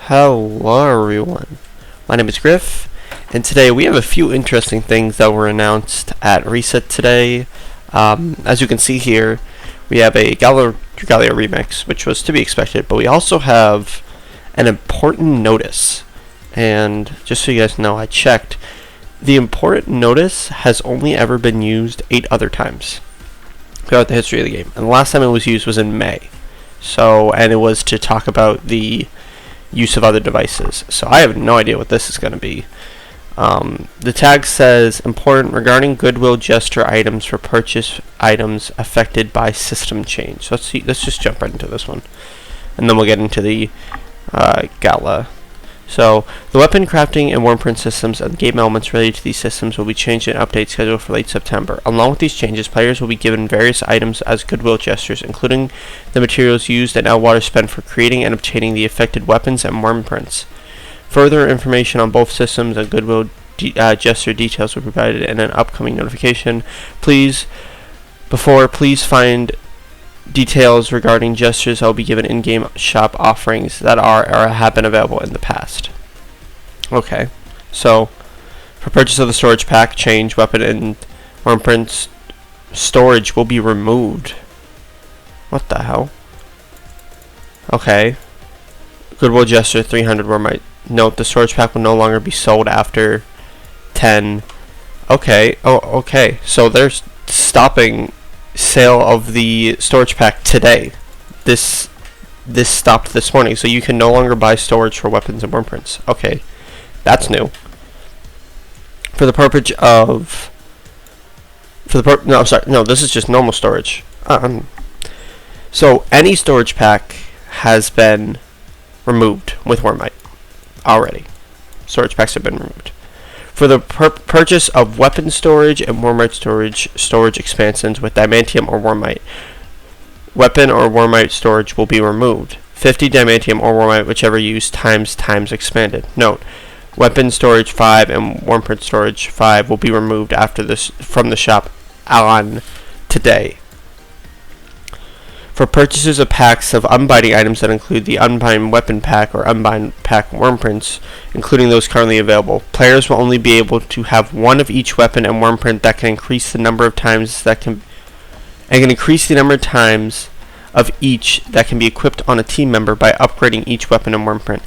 Hello everyone, my name is Griff, and today we have a few interesting things that were announced at Reset today. As you can see here, we have a Gala Dragalia remix, which was to be expected, but we also have an important notice. And just so you guys know, I checked. The important notice has only ever been used 8 other times throughout the history of the game, and the last time it was used was in May. And it was to talk about the use of other devices. So I have no idea what this is going to be. The tag says, important regarding goodwill gesture items for purchase items affected by system change. So let's just jump right into this one, and then we'll get into the Gala. So, the weapon crafting and warprint systems and game elements related to these systems will be changed in an update scheduled for late September. Along with these changes, players will be given various items as goodwill gestures, including the materials used and water spent for creating and obtaining the affected weapons and warprints. Further information on both systems and goodwill gesture details will be provided in an upcoming notification. Please find details regarding gestures that will be given in-game shop offerings that are or have been available in the past. Okay, so for purchase of the storage pack, change weapon and warprint storage will be removed. What the hell? Okay. Goodwill gesture 300 where my note the storage pack will no longer be sold after 10. Okay. Oh, okay. So they're stopping sale of the storage pack today. This stopped this morning, so you can no longer buy storage for weapons and warprints. Okay, that's new. This is just normal storage. So any storage pack has been removed with Warmite already. Storage packs have been removed. For the purchase of weapon storage and warmite storage expansions with diamantium or warmite, weapon or warmite storage will be removed. 50 diamantium or warmite, whichever used, times expanded. Note: weapon storage 5 and warprint storage 5 will be removed after this from the shop on today. For purchases of packs of unbinding items that include the unbind weapon pack or unbind pack warprints, including those currently available, players will only be able to have one of each weapon and warprint that can increase the number of times of each that can be equipped on a team member by upgrading each weapon and warprint.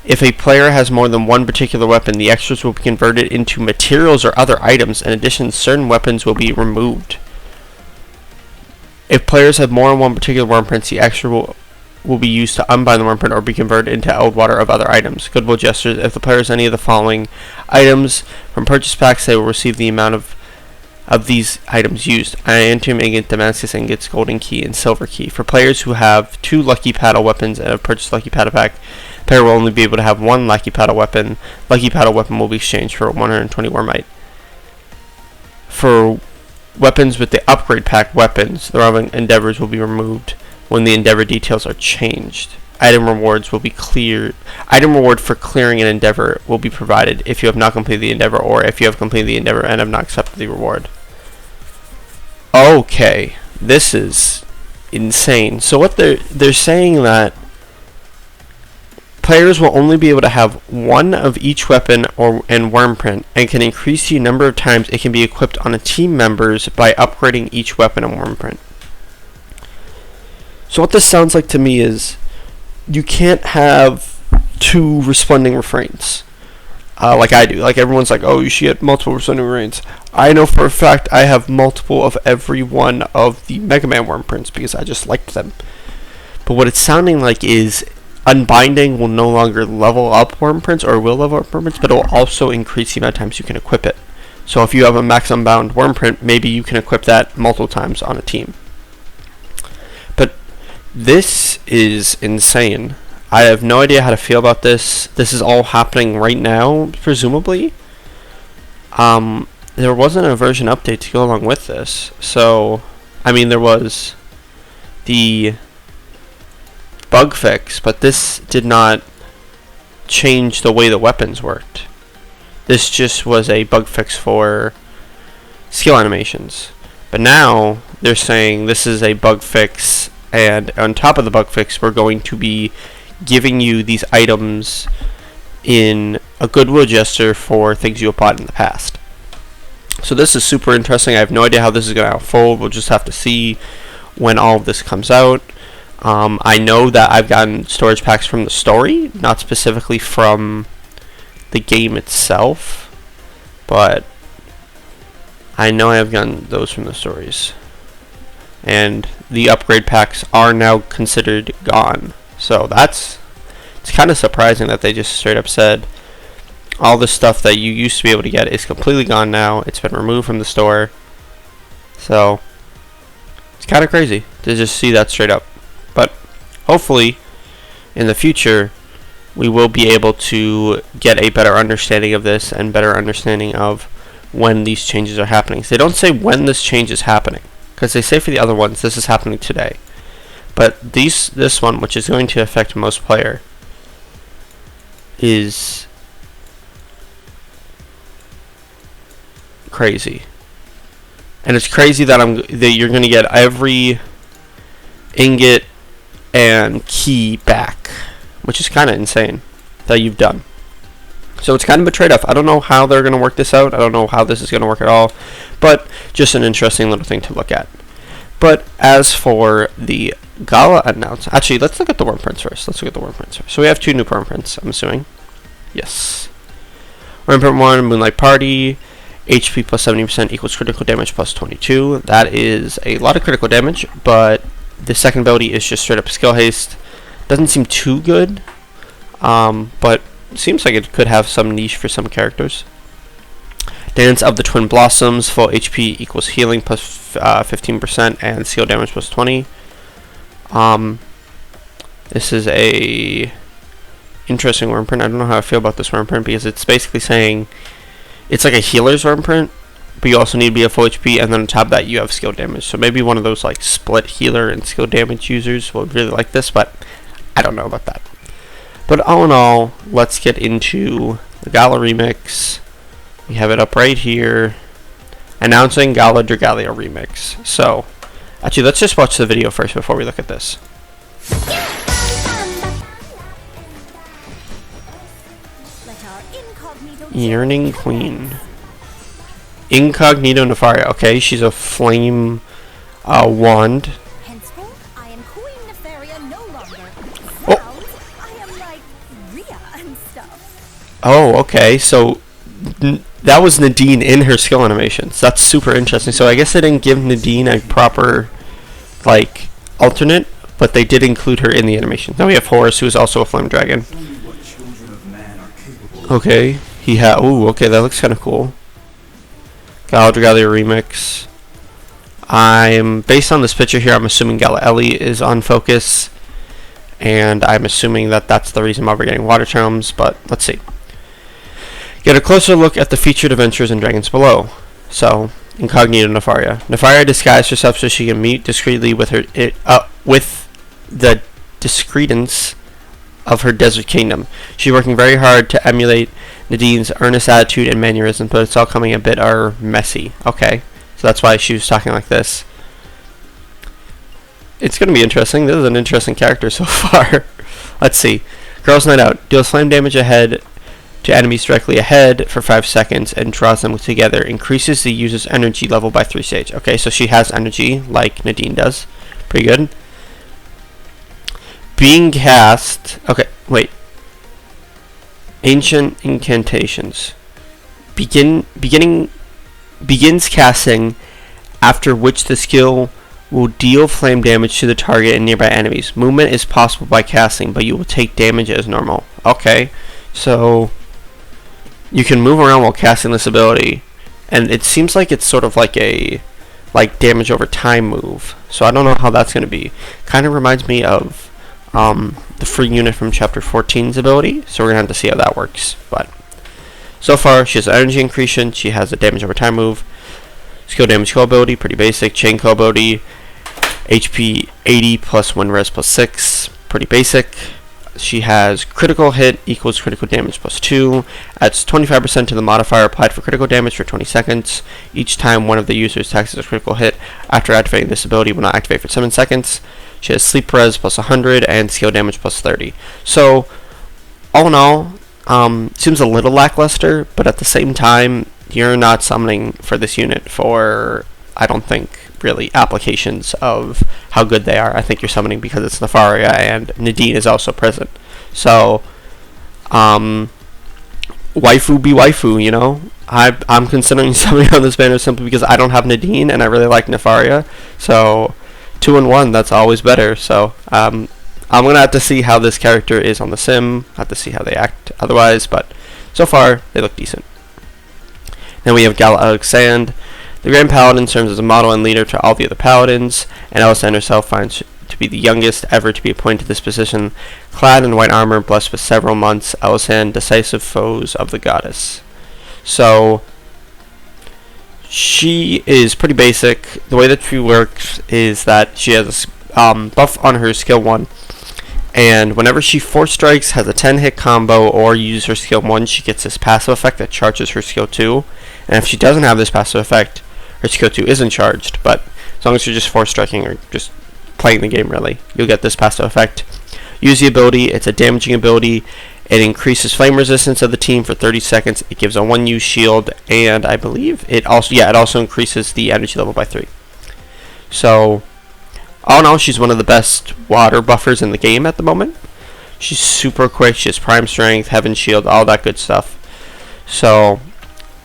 If a player has more than one particular weapon, the extras will be converted into materials or other items. In addition, certain weapons will be removed. If players have more than one particular warprint, the extra will be used to unbind the warprint or be converted into old water of other items. Goodwill gestures: if the player has any of the following items from purchase packs, they will receive the amount of these items used: adamantium ingot, Damascus ingots, golden key, and silver key. For players who have 2 lucky paddle weapons and have purchased lucky paddle pack, the player will only be able to have 1 lucky paddle weapon. Lucky paddle weapon will be exchanged for 120 warmite. For weapons with the upgrade pack weapons, the relevant endeavors will be removed when the endeavor details are changed. Item rewards will be cleared. Item reward for clearing an endeavor will be provided if you have not completed the endeavor, or if you have completed the endeavor and have not accepted the reward. Okay, this is insane. So what they're saying that players will only be able to have one of each weapon and warprint, and can increase the number of times it can be equipped on a team members by upgrading each weapon and warprint. So what this sounds like to me is you can't have 2 responding refrains like I do. Like everyone's like, oh, you should get multiple responding refrains. I know for a fact I have multiple of every one of the Mega Man warprints because I just liked them. But what it's sounding like is unbinding will no longer level up warprints, or will level up warprints, but it will also increase the amount of times you can equip it. So if you have a max unbound warprint, maybe you can equip that multiple times on a team. But this is insane. I have no idea how to feel about this. This is all happening right now, presumably. There wasn't a version update to go along with this. So, I mean, there was the bug fix, but this did not change the way the weapons worked. This just was a bug fix for skill animations. But now they're saying this is a bug fix, and on top of the bug fix, we're going to be giving you these items in a goodwill gesture for things you have bought in the past. So this is super interesting. I have no idea how this is going to unfold. We'll just have to see when all of this comes out. I know that I've gotten storage packs from the story, not specifically from the game itself, but I know I have gotten those from the stories. And the upgrade packs are now considered gone. So it's kind of surprising that they just straight up said all the stuff that you used to be able to get is completely gone now. It's been removed from the store. So it's kind of crazy to just see that straight up. But hopefully in the future we will be able to get a better understanding of this and better understanding of when these changes are happening. So they don't say when this change is happening, because they say for the other ones this is happening today. But this one, which is going to affect most player, is crazy. And it's crazy that you're going to get every ingot and key back, which is kind of insane that you've done. So it's kind of a trade-off. I don't know how they're going to work this out. I don't know how this is going to work at all, but just an interesting little thing to look at. But as for the Gala announcement, actually, let's look at the worm prints first. So we have 2 new worm prints, I'm assuming. Yes. Worm print 1, Moonlight Party. HP plus 70% equals critical damage plus 22. That is a lot of critical damage, but the second ability is just straight up skill haste. Doesn't seem too good, but seems like it could have some niche for some characters. Dance of the Twin Blossoms, full HP equals healing plus 15% and skill damage plus 20. This is a interesting worm print. I don't know how I feel about this worm print because it's basically saying it's like a healer's worm print, but you also need to be at full HP, and then on top of that you have skill damage. So maybe one of those like split healer and skill damage users will really like this, but I don't know about that. But all in all, let's get into the Gala remix. We have it up right here, announcing Gala Dragalia remix. So actually, let's just watch the video first before we look at this. Yearning Queen. Incognito Nefaria. Okay, she's a flame wand. Henceforth, I am Queen Nefaria no longer. Oh. I am like Rhea and stuff. Oh, okay. So that was Nadine in her skill animations. That's super interesting. So I guess they didn't give Nadine a proper like alternate, but they did include her in the animation. Now we have Horus, who is also a flame dragon. Okay. Ooh, okay, that looks kind of cool. Gala Dragalia remix. Based on this picture here, I'm assuming Gala Ellie is on focus, and I'm assuming that that's the reason why we're getting water charms, but let's see. Get a closer look at the featured adventures in Dragons Below. So, Incognito Nefaria. Nefaria disguised herself so she can meet discreetly with the discreetance of her desert kingdom. She's working very hard to emulate Nadine's earnest attitude and mannerisms, but it's all coming a bit messy. Okay, so that's why she was talking like this. It's going to be interesting. This is an interesting character so far. Let's see. Girls Night Out. Deals flame damage ahead to enemies directly ahead for 5 seconds and draws them together. Increases the user's energy level by 3 stages. Okay, so she has energy like Nadine does. Pretty good. Being cast. Okay, wait. Ancient incantations. Begins casting, after which the skill will deal flame damage to the target and nearby enemies. Movement is possible by casting, but you will take damage as normal. Okay, so you can move around while casting this ability, and it seems like it's sort of like a damage over time move. So I don't know how that's going to be. Kind of reminds me of the free unit from Chapter 14's ability, so we're going to have to see how that works. But so far, she has energy increase, she has a damage over time move, skill damage co ability, pretty basic, chain co ability, HP 80 plus wind res plus 6, pretty basic. She has critical hit equals critical damage plus 2, adds 25% to the modifier applied for critical damage for 20 seconds. Each time one of the users attacks as a critical hit after activating this ability will not activate for 7 seconds. She has sleep res plus 100 and skill damage plus 30. So, all in all, seems a little lackluster, but at the same time, you're not summoning for this unit for, I don't think, really applications of how good they are. I think you're summoning because it's Nefaria and Nadine is also present. So, waifu be waifu, you know? I'm considering summoning on this banner simply because I don't have Nadine and I really like Nefaria. So, 2 in 1, that's always better. So, I'm going to have to see how this character is on the sim. Have to see how they act otherwise, but so far, they look decent. Then we have Gala Dragalia. The Grand Paladin serves as a model and leader to all the other paladins, and Alysanne herself finds to be the youngest ever to be appointed to this position. Clad in white armor, blessed with several months, Alysanne, decisive foes of the goddess. So, she is pretty basic. The way that she works is that she has a buff on her skill 1, and whenever she force strikes, has a 10-hit combo, or uses her skill 1, she gets this passive effect that charges her skill 2. And if she doesn't have this passive effect, her skill 2 isn't charged, but as long as you're just force striking or just playing the game really, you'll get this passive effect. Use the ability, it's a damaging ability. It increases flame resistance of the team for 30 seconds. It gives a 1-use shield, and I believe it also increases the energy level by 3. So, all in all, she's one of the best water buffers in the game at the moment. She's super quick, she has prime strength, heaven shield, all that good stuff. So,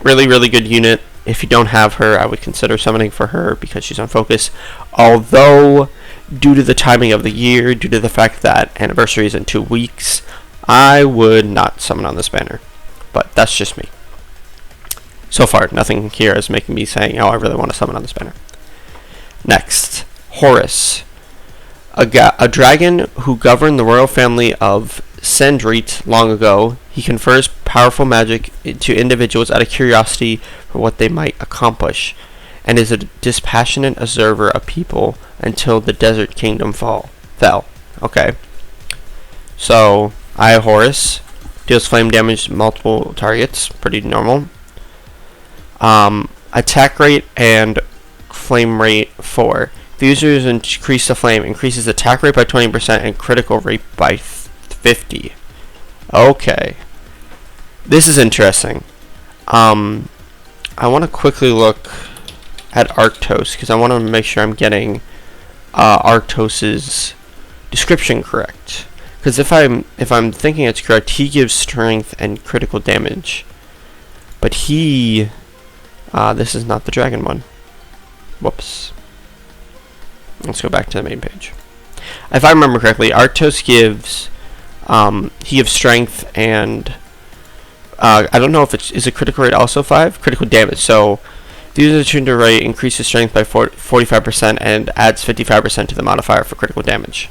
really, really good unit. If you don't have her, I would consider summoning for her because she's on focus. Although, due to the timing of the year, due to the fact that anniversary is in 2 weeks, I would not summon on this banner. But that's just me. So far, nothing here is making me saying, oh, I really want to summon on this banner. Next, Horus. A dragon who governed the royal family of Sendrit long ago. He confers powerful magic to individuals out of curiosity for what they might accomplish, and is a dispassionate observer of people until the desert kingdom fell. Okay. So, I have Horus. Deals flame damage to multiple targets. Pretty normal. Attack rate and flame rate 4. If the users increase the flame, increases attack rate by 20% and critical rate by 50. Okay. This is interesting. I want to quickly look at Arctos because I want to make sure I'm getting Arctos's description correct. Because if I'm thinking it's correct, he gives strength and critical damage. But he this is not the dragon one. Whoops. Let's go back to the main page. If I remember correctly, Arctos gives he gives strength and I don't know if is a critical rate also 5? Critical damage. So the user's attuned to rate increases strength by 45% and adds 55% to the modifier for critical damage.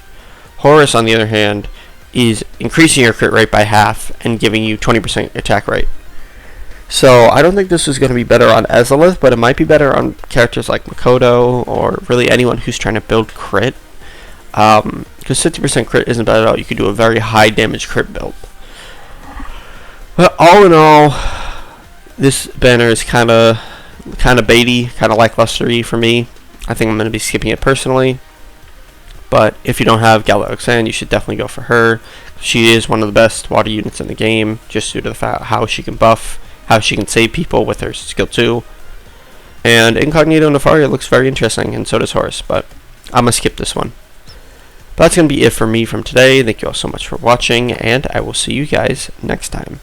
Horus, on the other hand, is increasing your crit rate by half and giving you 20% attack rate. So I don't think this is going to be better on Ezalith, but it might be better on characters like Makoto or really anyone who's trying to build crit. Because 50% crit isn't bad at all. You could do a very high damage crit build. But all in all, this banner is kind of baity, kind of lacklustery for me. I think I'm going to be skipping it personally. But if you don't have Gala Dragalia, you should definitely go for her. She is one of the best water units in the game, just due to the fact how she can buff, how she can save people with her skill 2. And Incognito Nefaria looks very interesting, and so does Horus, but I'm going to skip this one. But that's going to be it for me from today. Thank you all so much for watching, and I will see you guys next time.